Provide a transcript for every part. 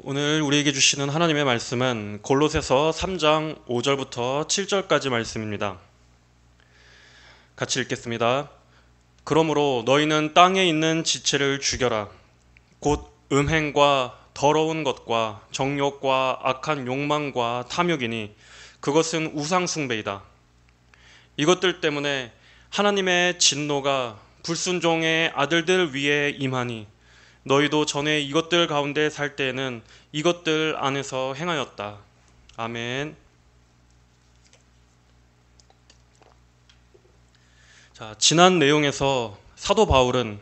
오늘 우리에게 주시는 하나님의 말씀은 골로새서 3장 5절부터 7절까지 말씀입니다. 같이 읽겠습니다. 그러므로 너희는 땅에 있는 지체를 죽여라. 곧 음행과 더러운 것과 정욕과 악한 욕망과 탐욕이니 그것은 우상 숭배이다. 이것들 때문에 하나님의 진노가 불순종의 아들들 위에 임하니 너희도 전에 이것들 가운데 살 때에는 이것들 안에서 행하였다. 아멘. 자, 지난 내용에서 사도 바울은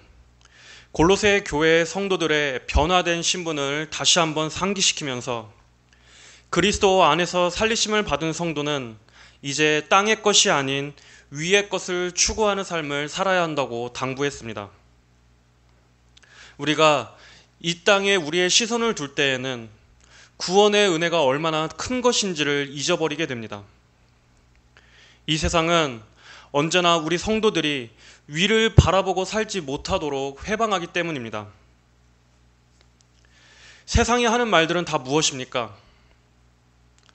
골로새 교회 성도들의 변화된 신분을 다시 한번 상기시키면서 그리스도 안에서 살리심을 받은 성도는 이제 땅의 것이 아닌 위의 것을 추구하는 삶을 살아야 한다고 당부했습니다. 우리가 이 땅에 우리의 시선을 둘 때에는 구원의 은혜가 얼마나 큰 것인지를 잊어버리게 됩니다. 이 세상은 언제나 우리 성도들이 위를 바라보고 살지 못하도록 회방하기 때문입니다. 세상이 하는 말들은 다 무엇입니까?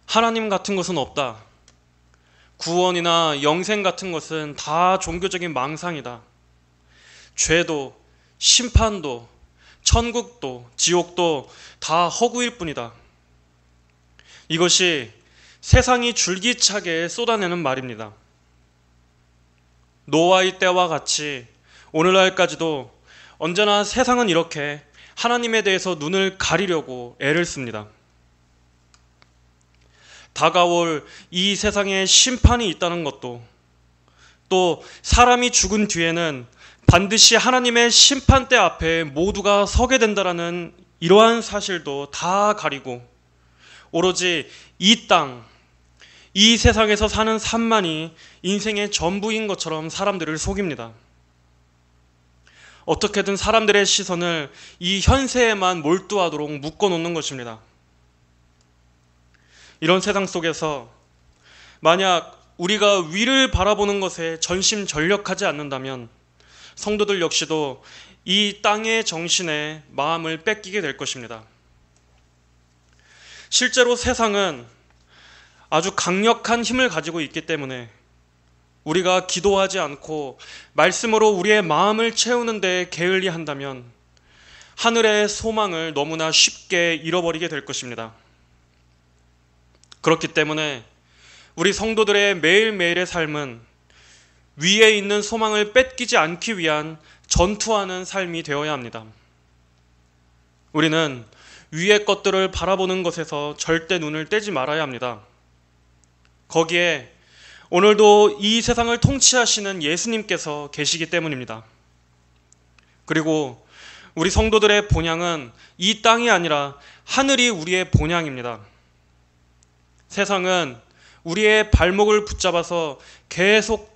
하나님 같은 것은 없다. 구원이나 영생 같은 것은 다 종교적인 망상이다. 죄도, 심판도, 천국도 지옥도 다 허구일 뿐이다. 이것이 세상이 줄기차게 쏟아내는 말입니다. 노아의 때와 같이 오늘날까지도 언제나 세상은 이렇게 하나님에 대해서 눈을 가리려고 애를 씁니다. 다가올 이 세상에 심판이 있다는 것도, 또 사람이 죽은 뒤에는 반드시 하나님의 심판대 앞에 모두가 서게 된다라는 이러한 사실도 다 가리고 오로지 이 땅, 이 세상에서 사는 삶만이 인생의 전부인 것처럼 사람들을 속입니다. 어떻게든 사람들의 시선을 이 현세에만 몰두하도록 묶어놓는 것입니다. 이런 세상 속에서 만약 우리가 위를 바라보는 것에 전심전력하지 않는다면 성도들 역시도 이 땅의 정신에 마음을 뺏기게 될 것입니다. 실제로 세상은 아주 강력한 힘을 가지고 있기 때문에 우리가 기도하지 않고 말씀으로 우리의 마음을 채우는 데 게을리 한다면 하늘의 소망을 너무나 쉽게 잃어버리게 될 것입니다. 그렇기 때문에 우리 성도들의 매일매일의 삶은 위에 있는 소망을 뺏기지 않기 위한 전투하는 삶이 되어야 합니다. 우리는 위의 것들을 바라보는 것에서 절대 눈을 떼지 말아야 합니다. 거기에 오늘도 이 세상을 통치하시는 예수님께서 계시기 때문입니다. 그리고 우리 성도들의 본향은 이 땅이 아니라 하늘이 우리의 본향입니다. 세상은 우리의 발목을 붙잡아서 계속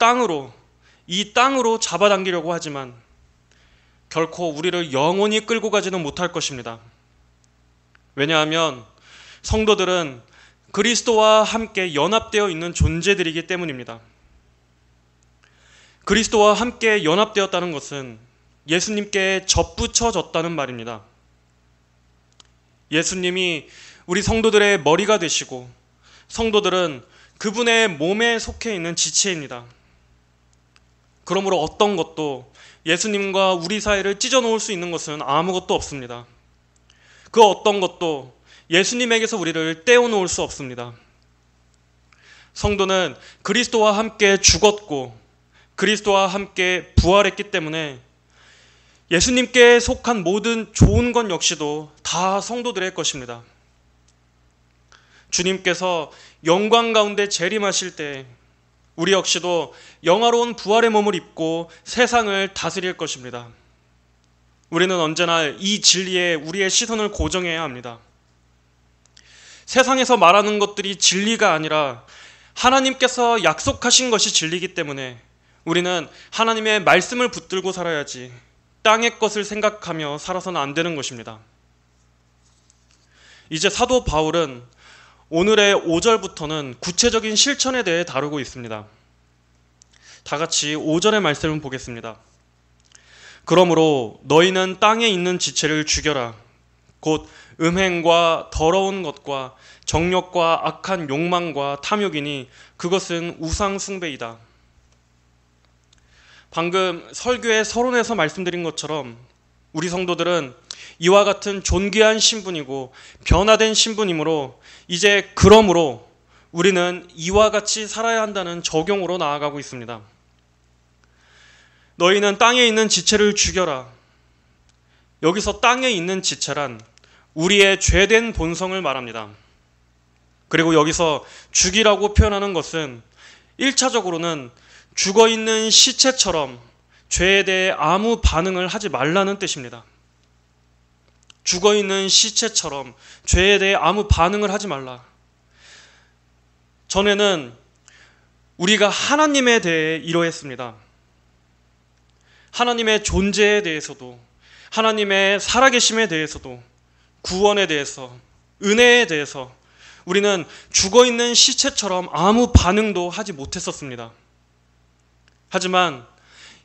이 땅으로 잡아당기려고 하지만 결코 우리를 영원히 끌고 가지는 못할 것입니다. 왜냐하면 성도들은 그리스도와 함께 연합되어 있는 존재들이기 때문입니다. 그리스도와 함께 연합되었다는 것은 예수님께 접붙여졌다는 말입니다. 예수님이 우리 성도들의 머리가 되시고 성도들은 그분의 몸에 속해 있는 지체입니다. 그러므로 어떤 것도 예수님과 우리 사이를 찢어놓을 수 있는 것은 아무것도 없습니다. 그 어떤 것도 예수님에게서 우리를 떼어놓을 수 없습니다. 성도는 그리스도와 함께 죽었고 그리스도와 함께 부활했기 때문에 예수님께 속한 모든 좋은 것 역시도 다 성도들의 것입니다. 주님께서 영광 가운데 재림하실 때 우리 역시도 영화로운 부활의 몸을 입고 세상을 다스릴 것입니다. 우리는 언제나 이 진리에 우리의 시선을 고정해야 합니다. 세상에서 말하는 것들이 진리가 아니라 하나님께서 약속하신 것이 진리이기 때문에 우리는 하나님의 말씀을 붙들고 살아야지 땅의 것을 생각하며 살아서는 안 되는 것입니다. 이제 사도 바울은 오늘의 5절부터는 구체적인 실천에 대해 다루고 있습니다. 다 같이 5절의 말씀을 보겠습니다. 그러므로 너희는 땅에 있는 지체를 죽여라. 곧 음행과 더러운 것과 정욕과 악한 욕망과 탐욕이니 그것은 우상 숭배이다. 방금 설교의 서론에서 말씀드린 것처럼 우리 성도들은 이와 같은 존귀한 신분이고 변화된 신분이므로 이제 그러므로 우리는 이와 같이 살아야 한다는 적용으로 나아가고 있습니다. 너희는 땅에 있는 지체를 죽여라. 여기서 땅에 있는 지체란 우리의 죄된 본성을 말합니다. 그리고 여기서 죽이라고 표현하는 것은 1차적으로는 죽어있는 시체처럼 죄에 대해 아무 반응을 하지 말라는 뜻입니다. 죽어있는 시체처럼 죄에 대해 아무 반응을 하지 말라. 전에는 우리가 하나님에 대해 이러했습니다. 하나님의 존재에 대해서도, 하나님의 살아계심에 대해서도, 구원에 대해서, 은혜에 대해서 우리는 죽어있는 시체처럼 아무 반응도 하지 못했었습니다. 하지만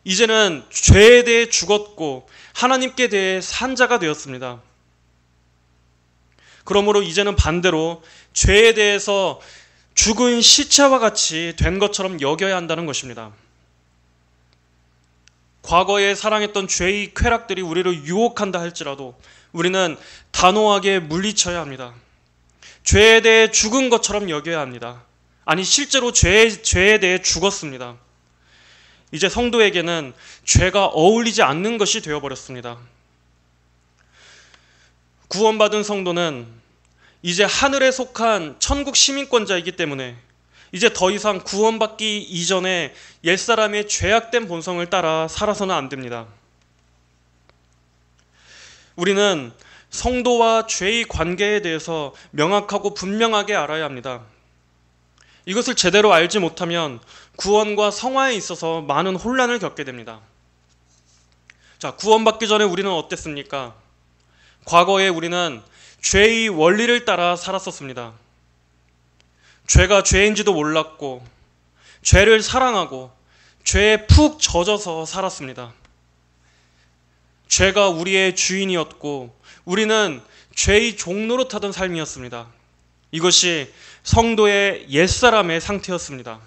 이제는 죄에 대해 죽었고 하나님께 대해 산 자가 되었습니다. 그러므로 이제는 반대로 죄에 대해서 죽은 시체와 같이 된 것처럼 여겨야 한다는 것입니다. 과거에 사랑했던 죄의 쾌락들이 우리를 유혹한다 할지라도 우리는 단호하게 물리쳐야 합니다. 죄에 대해 죽은 것처럼 여겨야 합니다. 아니, 실제로 죄에 대해 죽었습니다. 이제 성도에게는 죄가 어울리지 않는 것이 되어버렸습니다. 구원받은 성도는 이제 하늘에 속한 천국 시민권자이기 때문에 이제 더 이상 구원받기 이전에 옛사람의 죄악된 본성을 따라 살아서는 안 됩니다. 우리는 성도와 죄의 관계에 대해서 명확하고 분명하게 알아야 합니다. 이것을 제대로 알지 못하면 구원과 성화에 있어서 많은 혼란을 겪게 됩니다. 자, 구원받기 전에 우리는 어땠습니까? 과거에 우리는 죄의 원리를 따라 살았었습니다. 죄가 죄인지도 몰랐고 죄를 사랑하고 죄에 푹 젖어서 살았습니다. 죄가 우리의 주인이었고 우리는 죄의 종노릇하던 삶이었습니다. 이것이 성도의 옛사람의 상태였습니다.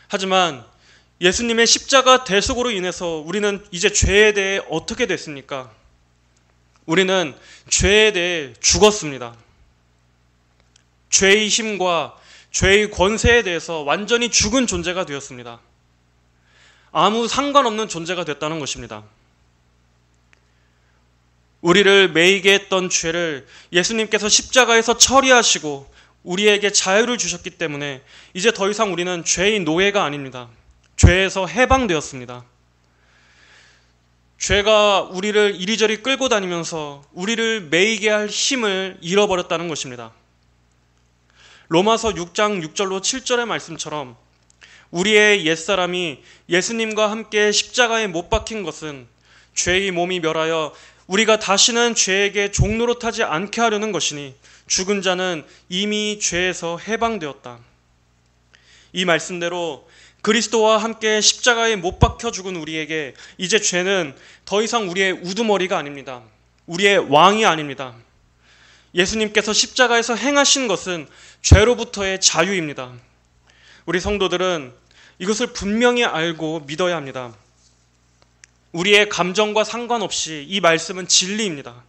하지만 예수님의 십자가 대속으로 인해서 우리는 이제 죄에 대해 어떻게 됐습니까? 우리는 죄에 대해 죽었습니다. 죄의 힘과 죄의 권세에 대해서 완전히 죽은 존재가 되었습니다. 아무 상관없는 존재가 됐다는 것입니다. 우리를 매이게 했던 죄를 예수님께서 십자가에서 처리하시고 우리에게 자유를 주셨기 때문에 이제 더 이상 우리는 죄의 노예가 아닙니다. 죄에서 해방되었습니다. 죄가 우리를 이리저리 끌고 다니면서 우리를 매이게 할 힘을 잃어버렸다는 것입니다. 로마서 6장 6절로 7절의 말씀처럼 우리의 옛사람이 예수님과 함께 십자가에 못 박힌 것은 죄의 몸이 멸하여 우리가 다시는 죄에게 종노릇하지 않게 하려는 것이니 죽은 자는 이미 죄에서 해방되었다. 이 말씀대로 그리스도와 함께 십자가에 못 박혀 죽은 우리에게 이제 죄는 더 이상 우리의 우두머리가 아닙니다. 우리의 왕이 아닙니다. 예수님께서 십자가에서 행하신 것은 죄로부터의 자유입니다. 우리 성도들은 이것을 분명히 알고 믿어야 합니다. 우리의 감정과 상관없이 이 말씀은 진리입니다.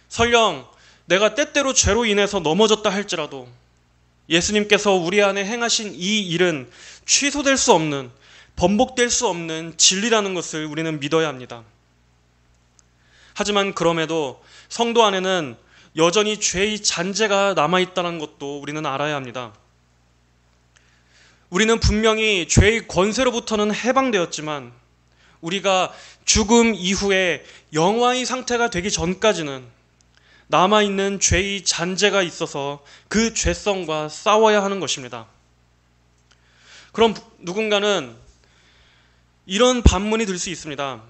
설령 내가 때때로 죄로 인해서 넘어졌다 할지라도 예수님께서 우리 안에 행하신 이 일은 취소될 수 없는, 번복될 수 없는 진리라는 것을 우리는 믿어야 합니다. 하지만 그럼에도 성도 안에는 여전히 죄의 잔재가 남아있다는 것도 우리는 알아야 합니다. 우리는 분명히 죄의 권세로부터는 해방되었지만 우리가 죽음 이후에 영화의 상태가 되기 전까지는 남아있는 죄의 잔재가 있어서 그 죄성과 싸워야 하는 것입니다. 그럼 누군가는 이런 반문이 들 수 있습니다.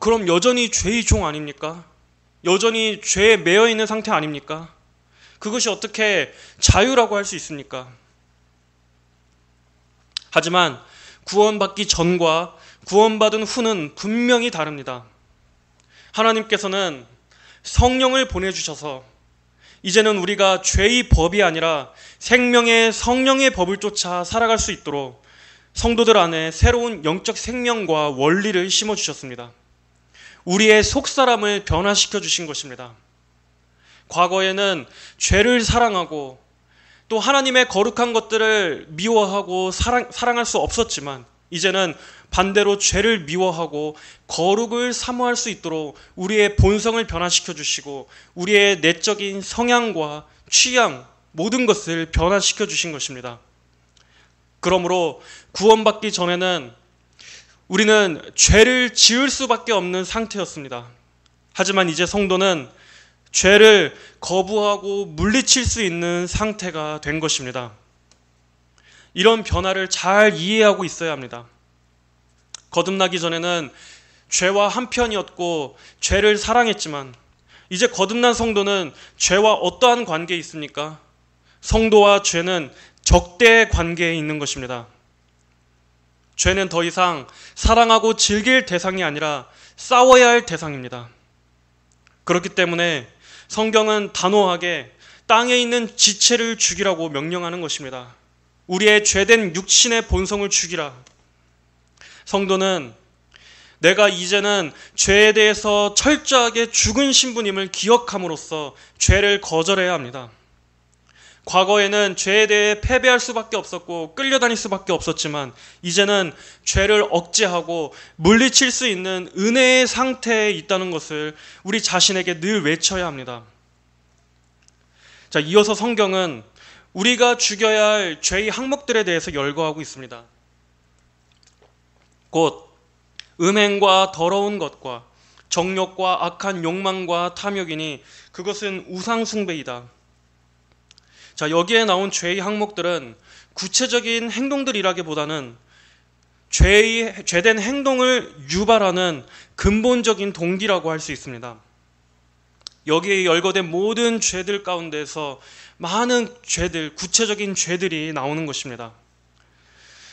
그럼 여전히 죄의 종 아닙니까? 여전히 죄에 매여 있는 상태 아닙니까? 그것이 어떻게 자유라고 할 수 있습니까? 하지만 구원받기 전과 구원받은 후는 분명히 다릅니다. 하나님께서는 성령을 보내주셔서 이제는 우리가 죄의 법이 아니라 생명의 성령의 법을 쫓아 살아갈 수 있도록 성도들 안에 새로운 영적 생명과 원리를 심어주셨습니다. 우리의 속사람을 변화시켜 주신 것입니다. 과거에는 죄를 사랑하고 또 하나님의 거룩한 것들을 미워하고 사랑할 수 없었지만 이제는 반대로 죄를 미워하고 거룩을 사모할 수 있도록 우리의 본성을 변화시켜 주시고 우리의 내적인 성향과 취향 모든 것을 변화시켜 주신 것입니다. 그러므로 구원받기 전에는 우리는 죄를 지을 수밖에 없는 상태였습니다. 하지만 이제 성도는 죄를 거부하고 물리칠 수 있는 상태가 된 것입니다. 이런 변화를 잘 이해하고 있어야 합니다. 거듭나기 전에는 죄와 한편이었고 죄를 사랑했지만 이제 거듭난 성도는 죄와 어떠한 관계에 있습니까? 성도와 죄는 적대의 관계에 있는 것입니다. 죄는 더 이상 사랑하고 즐길 대상이 아니라 싸워야 할 대상입니다. 그렇기 때문에 성경은 단호하게 땅에 있는 지체를 죽이라고 명령하는 것입니다. 우리의 죄된 육신의 본성을 죽이라. 성도는 내가 이제는 죄에 대해서 철저하게 죽은 신부님을 기억함으로써 죄를 거절해야 합니다. 과거에는 죄에 대해 패배할 수밖에 없었고 끌려다닐 수밖에 없었지만 이제는 죄를 억제하고 물리칠 수 있는 은혜의 상태에 있다는 것을 우리 자신에게 늘 외쳐야 합니다. 자, 이어서 성경은 우리가 죽여야 할 죄의 항목들에 대해서 열거하고 있습니다. 곧 음행과 더러운 것과 정욕과 악한 욕망과 탐욕이니 그것은 우상숭배이다. 자, 여기에 나온 죄의 항목들은 구체적인 행동들이라기보다는 죄된 행동을 유발하는 근본적인 동기라고 할 수 있습니다. 여기에 열거된 모든 죄들 가운데서 많은 죄들, 구체적인 죄들이 나오는 것입니다.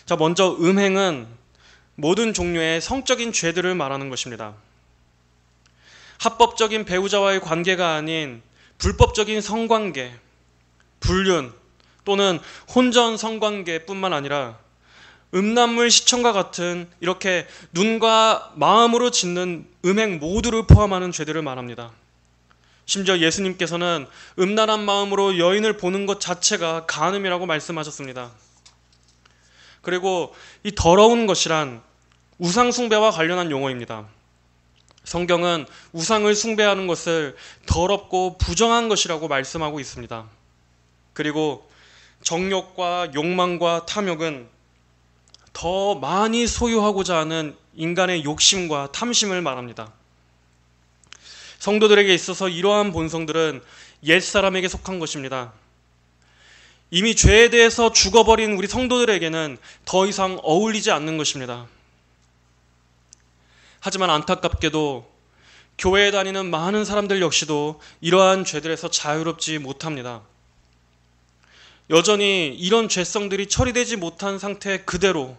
자, 먼저 음행은 모든 종류의 성적인 죄들을 말하는 것입니다. 합법적인 배우자와의 관계가 아닌 불법적인 성관계, 불륜 또는 혼전 성관계뿐만 아니라 음란물 시청과 같은 이렇게 눈과 마음으로 짓는 음행 모두를 포함하는 죄들을 말합니다. 심지어 예수님께서는 음란한 마음으로 여인을 보는 것 자체가 간음이라고 말씀하셨습니다. 그리고 이 더러운 것이란 우상 숭배와 관련한 용어입니다. 성경은 우상을 숭배하는 것을 더럽고 부정한 것이라고 말씀하고 있습니다. 그리고 정욕과 욕망과 탐욕은 더 많이 소유하고자 하는 인간의 욕심과 탐심을 말합니다. 성도들에게 있어서 이러한 본성들은 옛사람에게 속한 것입니다. 이미 죄에 대해서 죽어버린 우리 성도들에게는 더 이상 어울리지 않는 것입니다. 하지만 안타깝게도 교회에 다니는 많은 사람들 역시도 이러한 죄들에서 자유롭지 못합니다. 여전히 이런 죄성들이 처리되지 못한 상태 그대로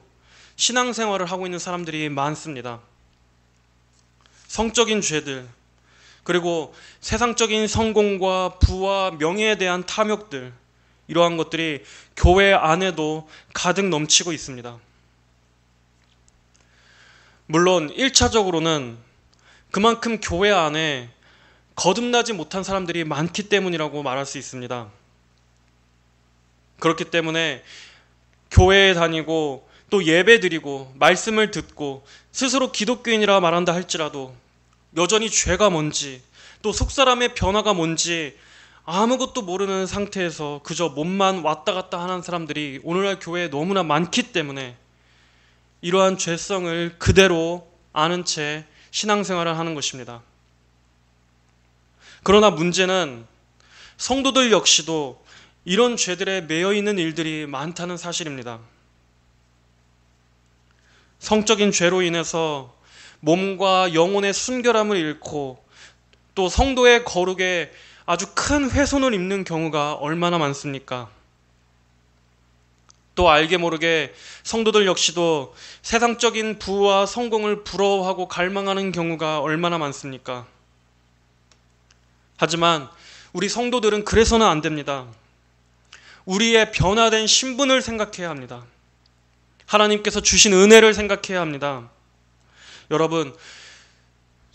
신앙생활을 하고 있는 사람들이 많습니다. 성적인 죄들, 그리고 세상적인 성공과 부와 명예에 대한 탐욕들, 이러한 것들이 교회 안에도 가득 넘치고 있습니다. 물론 1차적으로는 그만큼 교회 안에 거듭나지 못한 사람들이 많기 때문이라고 말할 수 있습니다. 그렇기 때문에 교회에 다니고 또 예배 드리고 말씀을 듣고 스스로 기독교인이라 말한다 할지라도 여전히 죄가 뭔지 또 속사람의 변화가 뭔지 아무것도 모르는 상태에서 그저 몸만 왔다 갔다 하는 사람들이 오늘날 교회에 너무나 많기 때문에 이러한 죄성을 그대로 아는 채 신앙생활을 하는 것입니다. 그러나 문제는 성도들 역시도 이런 죄들에 매여 있는 일들이 많다는 사실입니다. 성적인 죄로 인해서 몸과 영혼의 순결함을 잃고 또 성도의 거룩에 아주 큰 훼손을 입는 경우가 얼마나 많습니까? 또 알게 모르게 성도들 역시도 세상적인 부와 성공을 부러워하고 갈망하는 경우가 얼마나 많습니까? 하지만 우리 성도들은 그래서는 안 됩니다. 우리의 변화된 신분을 생각해야 합니다. 하나님께서 주신 은혜를 생각해야 합니다. 여러분,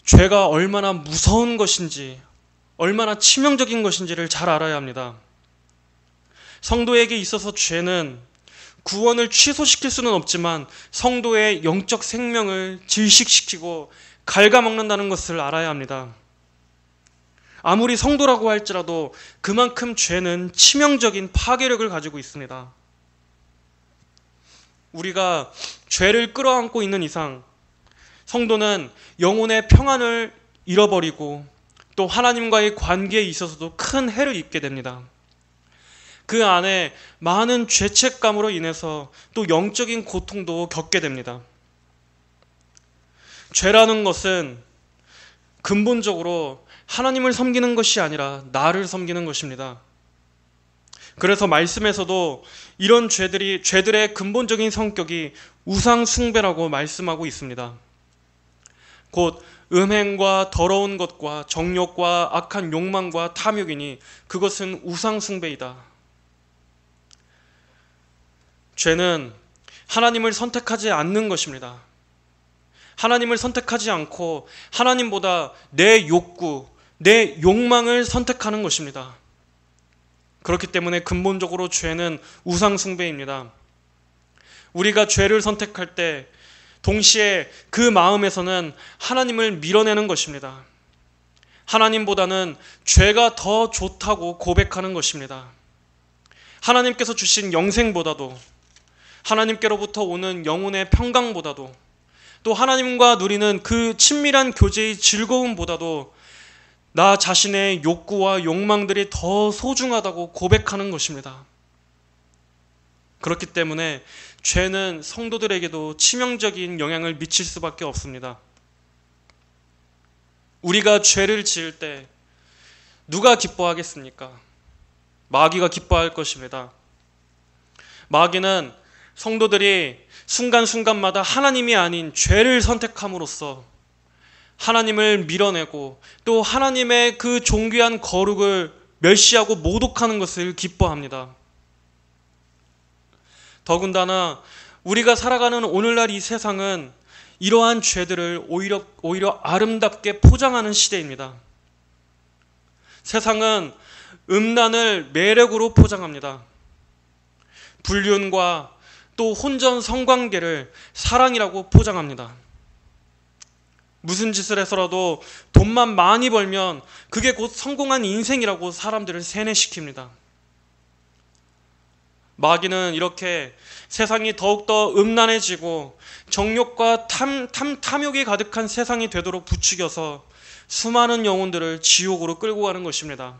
죄가 얼마나 무서운 것인지, 얼마나 치명적인 것인지를 잘 알아야 합니다. 성도에게 있어서 죄는 구원을 취소시킬 수는 없지만 성도의 영적 생명을 질식시키고 갉아먹는다는 것을 알아야 합니다. 아무리 성도라고 할지라도 그만큼 죄는 치명적인 파괴력을 가지고 있습니다. 우리가 죄를 끌어안고 있는 이상 성도는 영혼의 평안을 잃어버리고 또 하나님과의 관계에 있어서도 큰 해를 입게 됩니다. 그 안에 많은 죄책감으로 인해서 또 영적인 고통도 겪게 됩니다. 죄라는 것은 근본적으로 하나님을 섬기는 것이 아니라 나를 섬기는 것입니다. 그래서 말씀에서도 이런 죄들의 근본적인 성격이 우상 숭배라고 말씀하고 있습니다. 곧 음행과 더러운 것과 정욕과 악한 욕망과 탐욕이니 그것은 우상 숭배이다. 죄는 하나님을 선택하지 않는 것입니다. 하나님을 선택하지 않고 하나님보다 내 욕구, 내 욕망을 선택하는 것입니다. 그렇기 때문에 근본적으로 죄는 우상 숭배입니다. 우리가 죄를 선택할 때 동시에 그 마음에서는 하나님을 밀어내는 것입니다. 하나님보다는 죄가 더 좋다고 고백하는 것입니다. 하나님께서 주신 영생보다도, 하나님께로부터 오는 영혼의 평강보다도, 또 하나님과 누리는 그 친밀한 교제의 즐거움보다도 나 자신의 욕구와 욕망들이 더 소중하다고 고백하는 것입니다. 그렇기 때문에 죄는 성도들에게도 치명적인 영향을 미칠 수밖에 없습니다. 우리가 죄를 지을 때 누가 기뻐하겠습니까? 마귀가 기뻐할 것입니다. 마귀는 성도들이 순간순간마다 하나님이 아닌 죄를 선택함으로써 하나님을 밀어내고 또 하나님의 그 존귀한 거룩을 멸시하고 모독하는 것을 기뻐합니다. 더군다나 우리가 살아가는 오늘날 이 세상은 이러한 죄들을 오히려 아름답게 포장하는 시대입니다. 세상은 음란을 매력으로 포장합니다. 불륜과 또 혼전 성관계를 사랑이라고 포장합니다. 무슨 짓을 해서라도 돈만 많이 벌면 그게 곧 성공한 인생이라고 사람들을 세뇌시킵니다. 마귀는 이렇게 세상이 더욱더 음란해지고 정욕과 탐욕이 가득한 세상이 되도록 부추겨서 수많은 영혼들을 지옥으로 끌고 가는 것입니다.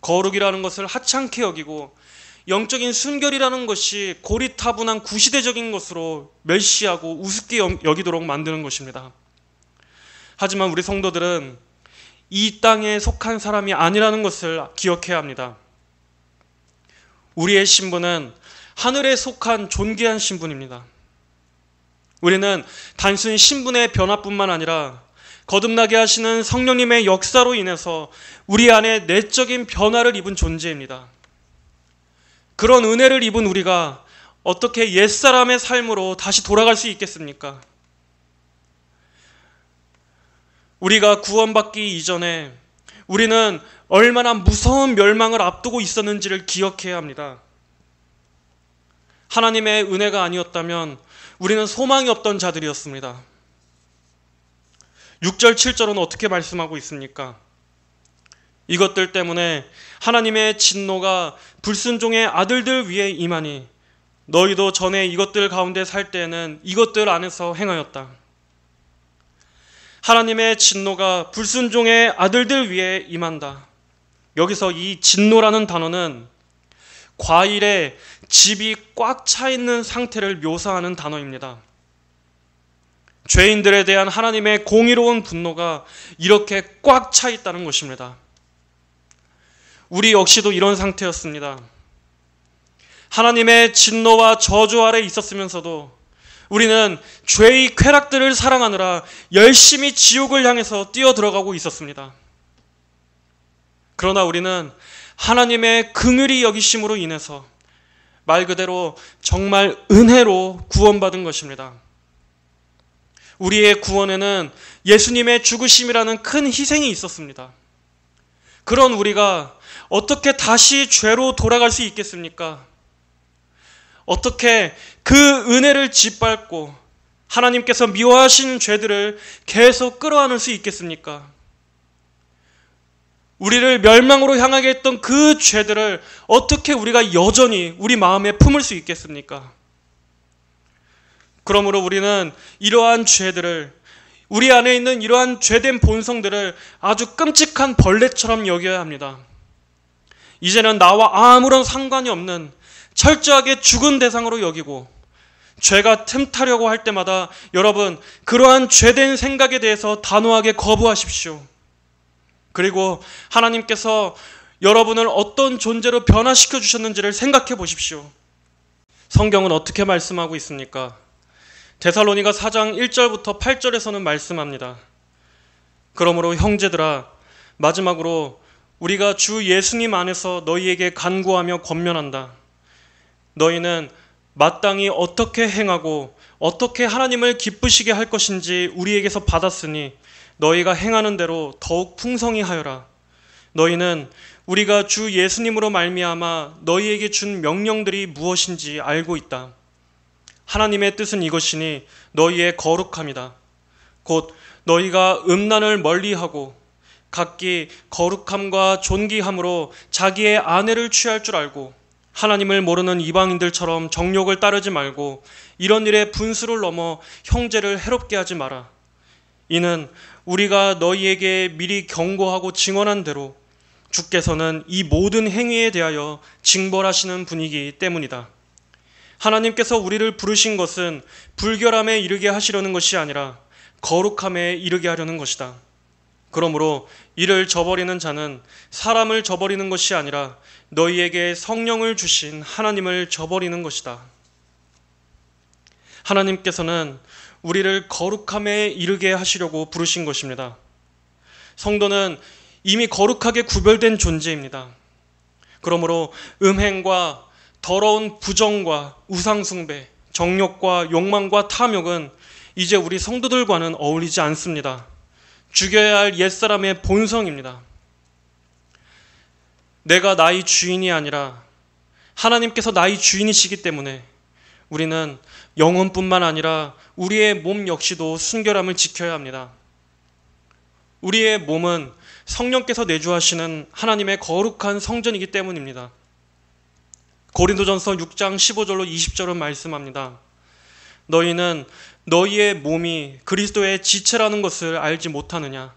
거룩이라는 것을 하찮게 여기고 영적인 순결이라는 것이 고리타분한 구시대적인 것으로 멸시하고 우습게 여기도록 만드는 것입니다. 하지만 우리 성도들은 이 땅에 속한 사람이 아니라는 것을 기억해야 합니다. 우리의 신분은 하늘에 속한 존귀한 신분입니다. 우리는 단순히 신분의 변화뿐만 아니라 거듭나게 하시는 성령님의 역사로 인해서 우리 안에 내적인 변화를 입은 존재입니다. 그런 은혜를 입은 우리가 어떻게 옛사람의 삶으로 다시 돌아갈 수 있겠습니까? 우리가 구원받기 이전에 우리는 얼마나 무서운 멸망을 앞두고 있었는지를 기억해야 합니다. 하나님의 은혜가 아니었다면 우리는 소망이 없던 자들이었습니다. 6절, 7절은 어떻게 말씀하고 있습니까? 이것들 때문에 하나님의 진노가 불순종의 아들들 위에 임하니 너희도 전에 이것들 가운데 살 때에는 이것들 안에서 행하였다. 하나님의 진노가 불순종의 아들들 위에 임한다. 여기서 이 진노라는 단어는 과일에 즙이 꽉 차 있는 상태를 묘사하는 단어입니다. 죄인들에 대한 하나님의 공의로운 분노가 이렇게 꽉 차 있다는 것입니다. 우리 역시도 이런 상태였습니다. 하나님의 진노와 저주 아래 있었으면서도 우리는 죄의 쾌락들을 사랑하느라 열심히 지옥을 향해서 뛰어들어가고 있었습니다. 그러나 우리는 하나님의 긍휼히 여기심으로 인해서 말 그대로 정말 은혜로 구원받은 것입니다. 우리의 구원에는 예수님의 죽으심이라는 큰 희생이 있었습니다. 그런 우리가 어떻게 다시 죄로 돌아갈 수 있겠습니까? 어떻게 그 은혜를 짓밟고 하나님께서 미워하시는 죄들을 계속 끌어안을 수 있겠습니까? 우리를 멸망으로 향하게 했던 그 죄들을 어떻게 우리가 여전히 우리 마음에 품을 수 있겠습니까? 그러므로 우리는 이러한 죄들을, 우리 안에 있는 이러한 죄된 본성들을 아주 끔찍한 벌레처럼 여겨야 합니다. 이제는 나와 아무런 상관이 없는 철저하게 죽은 대상으로 여기고, 죄가 틈타려고 할 때마다 여러분, 그러한 죄된 생각에 대해서 단호하게 거부하십시오. 그리고 하나님께서 여러분을 어떤 존재로 변화시켜 주셨는지를 생각해 보십시오. 성경은 어떻게 말씀하고 있습니까? 데살로니가 4장 1절부터 8절에서는 말씀합니다. 그러므로 형제들아, 마지막으로 우리가 주 예수님 안에서 너희에게 간구하며 권면한다. 너희는 마땅히 어떻게 행하고 어떻게 하나님을 기쁘시게 할 것인지 우리에게서 받았으니 너희가 행하는 대로 더욱 풍성히 하여라. 너희는 우리가 주 예수님으로 말미암아 너희에게 준 명령들이 무엇인지 알고 있다. 하나님의 뜻은 이것이니 너희의 거룩함이다. 곧 너희가 음란을 멀리하고 각기 거룩함과 존귀함으로 자기의 아내를 취할 줄 알고 하나님을 모르는 이방인들처럼 정욕을 따르지 말고 이런 일에 분수를 넘어 형제를 해롭게 하지 마라. 이는 우리가 너희에게 미리 경고하고 증언한 대로 주께서는 이 모든 행위에 대하여 징벌하시는 분이기 때문이다. 하나님께서 우리를 부르신 것은 불결함에 이르게 하시려는 것이 아니라 거룩함에 이르게 하려는 것이다. 그러므로 이를 저버리는 자는 사람을 저버리는 것이 아니라 너희에게 성령을 주신 하나님을 저버리는 것이다. 하나님께서는 우리를 거룩함에 이르게 하시려고 부르신 것입니다. 성도는 이미 거룩하게 구별된 존재입니다. 그러므로 음행과 더러운 부정과 우상숭배, 정욕과 욕망과 탐욕은 이제 우리 성도들과는 어울리지 않습니다. 죽여야 할 옛사람의 본성입니다. 내가 나의 주인이 아니라 하나님께서 나의 주인이시기 때문에 우리는 영혼뿐만 아니라 우리의 몸 역시도 순결함을 지켜야 합니다. 우리의 몸은 성령께서 내주하시는 하나님의 거룩한 성전이기 때문입니다. 고린도전서 6장 15절로 20절은 말씀합니다. 너희는 너희의 몸이 그리스도의 지체라는 것을 알지 못하느냐?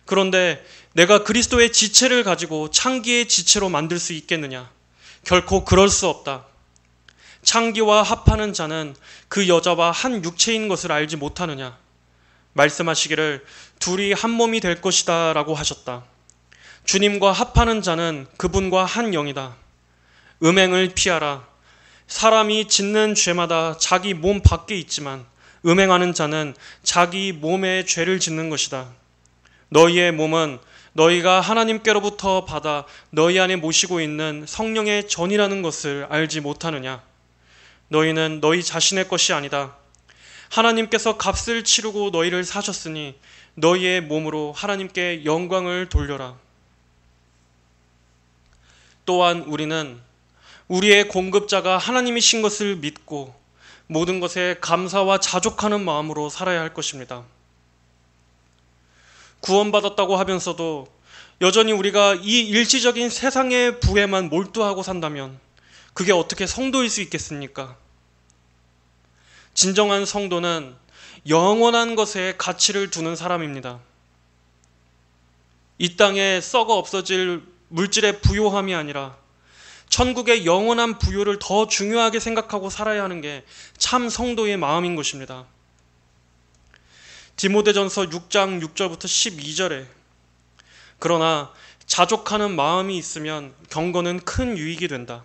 그런데 내가 그리스도의 지체를 가지고 창기의 지체로 만들 수 있겠느냐? 결코 그럴 수 없다. 창기와 합하는 자는 그 여자와 한 육체인 것을 알지 못하느냐? 말씀하시기를 둘이 한 몸이 될 것이다 라고 하셨다. 주님과 합하는 자는 그분과 한 영이다. 음행을 피하라. 사람이 짓는 죄마다 자기 몸 밖에 있지만 음행하는 자는 자기 몸에 죄를 짓는 것이다. 너희의 몸은 너희가 하나님께로부터 받아 너희 안에 모시고 있는 성령의 전이라는 것을 알지 못하느냐? 너희는 너희 자신의 것이 아니다. 하나님께서 값을 치르고 너희를 사셨으니 너희의 몸으로 하나님께 영광을 돌려라. 또한 우리는 우리의 공급자가 하나님이신 것을 믿고 모든 것에 감사와 자족하는 마음으로 살아야 할 것입니다. 구원받았다고 하면서도 여전히 우리가 이 일시적인 세상의 부에만 몰두하고 산다면 그게 어떻게 성도일 수 있겠습니까? 진정한 성도는 영원한 것에 가치를 두는 사람입니다. 이 땅에 썩어 없어질 물질의 부요함이 아니라 천국의 영원한 부요를 더 중요하게 생각하고 살아야 하는 게 참 성도의 마음인 것입니다. 디모데전서 6장 6절부터 12절에 그러나 자족하는 마음이 있으면 경건은 큰 유익이 된다.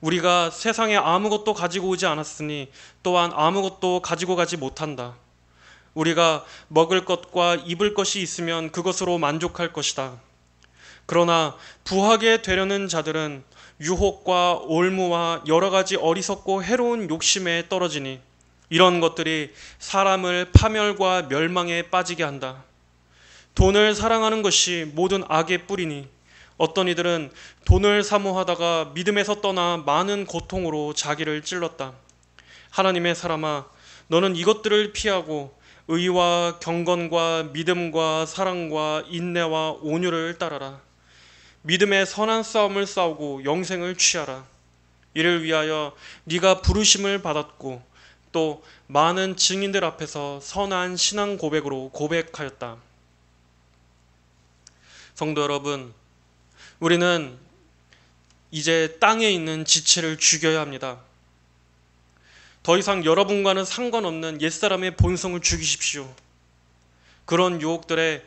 우리가 세상에 아무것도 가지고 오지 않았으니 또한 아무것도 가지고 가지 못한다. 우리가 먹을 것과 입을 것이 있으면 그것으로 만족할 것이다. 그러나 부하게 되려는 자들은 유혹과 올무와 여러 가지 어리석고 해로운 욕심에 떨어지니 이런 것들이 사람을 파멸과 멸망에 빠지게 한다. 돈을 사랑하는 것이 모든 악의 뿌리니 어떤 이들은 돈을 사모하다가 믿음에서 떠나 많은 고통으로 자기를 찔렀다. 하나님의 사람아, 너는 이것들을 피하고 의와 경건과 믿음과 사랑과 인내와 온유를 따라라. 믿음의 선한 싸움을 싸우고 영생을 취하라. 이를 위하여 네가 부르심을 받았고 또 많은 증인들 앞에서 선한 신앙 고백으로 고백하였다. 성도 여러분, 우리는 이제 땅에 있는 지체를 죽여야 합니다. 더 이상 여러분과는 상관없는 옛사람의 본성을 죽이십시오. 그런 유혹들에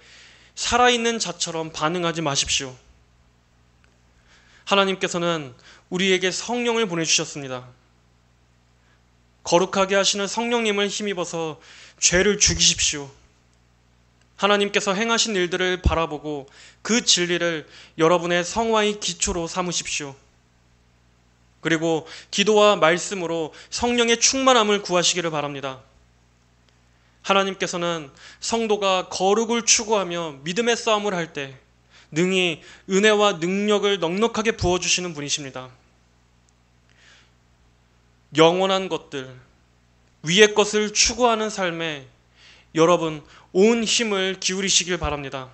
살아있는 자처럼 반응하지 마십시오. 하나님께서는 우리에게 성령을 보내주셨습니다. 거룩하게 하시는 성령님을 힘입어서 죄를 죽이십시오. 하나님께서 행하신 일들을 바라보고 그 진리를 여러분의 성화의 기초로 삼으십시오. 그리고 기도와 말씀으로 성령의 충만함을 구하시기를 바랍니다. 하나님께서는 성도가 거룩을 추구하며 믿음의 싸움을 할 때 능히 은혜와 능력을 넉넉하게 부어주시는 분이십니다. 영원한 것들, 위의 것을 추구하는 삶에 여러분 온 힘을 기울이시길 바랍니다.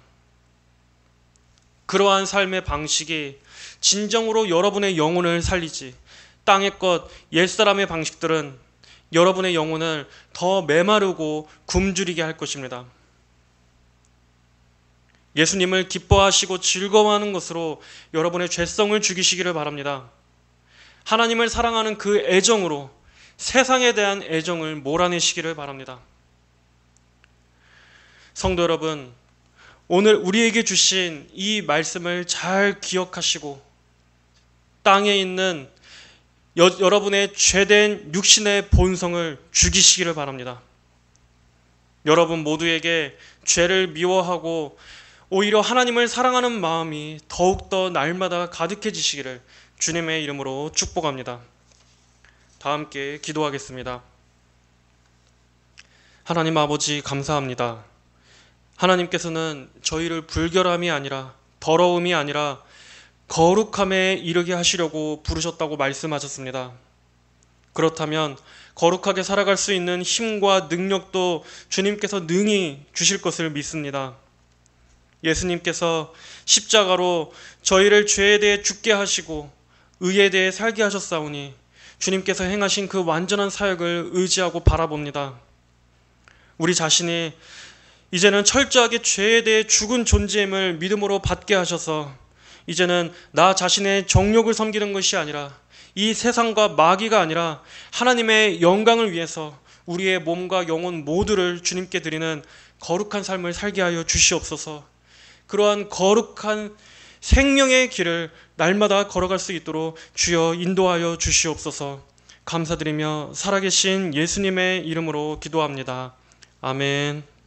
그러한 삶의 방식이 진정으로 여러분의 영혼을 살리지 땅의 것, 옛사람의 방식들은 여러분의 영혼을 더 메마르고 굶주리게 할 것입니다. 예수님을 기뻐하시고 즐거워하는 것으로 여러분의 죄성을 죽이시기를 바랍니다. 하나님을 사랑하는 그 애정으로 세상에 대한 애정을 몰아내시기를 바랍니다. 성도 여러분, 오늘 우리에게 주신 이 말씀을 잘 기억하시고 땅에 있는 여러분의 죄된 육신의 본성을 죽이시기를 바랍니다. 여러분 모두에게 죄를 미워하고 오히려 하나님을 사랑하는 마음이 더욱더 날마다 가득해지시기를 주님의 이름으로 축복합니다. 다 함께 기도하겠습니다. 하나님 아버지 감사합니다. 하나님께서는 저희를 불결함이 아니라 더러움이 아니라 거룩함에 이르게 하시려고 부르셨다고 말씀하셨습니다. 그렇다면 거룩하게 살아갈 수 있는 힘과 능력도 주님께서 능히 주실 것을 믿습니다. 예수님께서 십자가로 저희를 죄에 대해 죽게 하시고 의에 대해 살게 하셨사오니 주님께서 행하신 그 완전한 사역을 의지하고 바라봅니다. 우리 자신이 이제는 철저하게 죄에 대해 죽은 존재임을 믿음으로 받게 하셔서 이제는 나 자신의 정욕을 섬기는 것이 아니라 이 세상과 마귀가 아니라 하나님의 영광을 위해서 우리의 몸과 영혼 모두를 주님께 드리는 거룩한 삶을 살게 하여 주시옵소서. 그러한 거룩한 생명의 길을 날마다 걸어갈 수 있도록 주여 인도하여 주시옵소서. 감사드리며 살아계신 예수님의 이름으로 기도합니다. 아멘.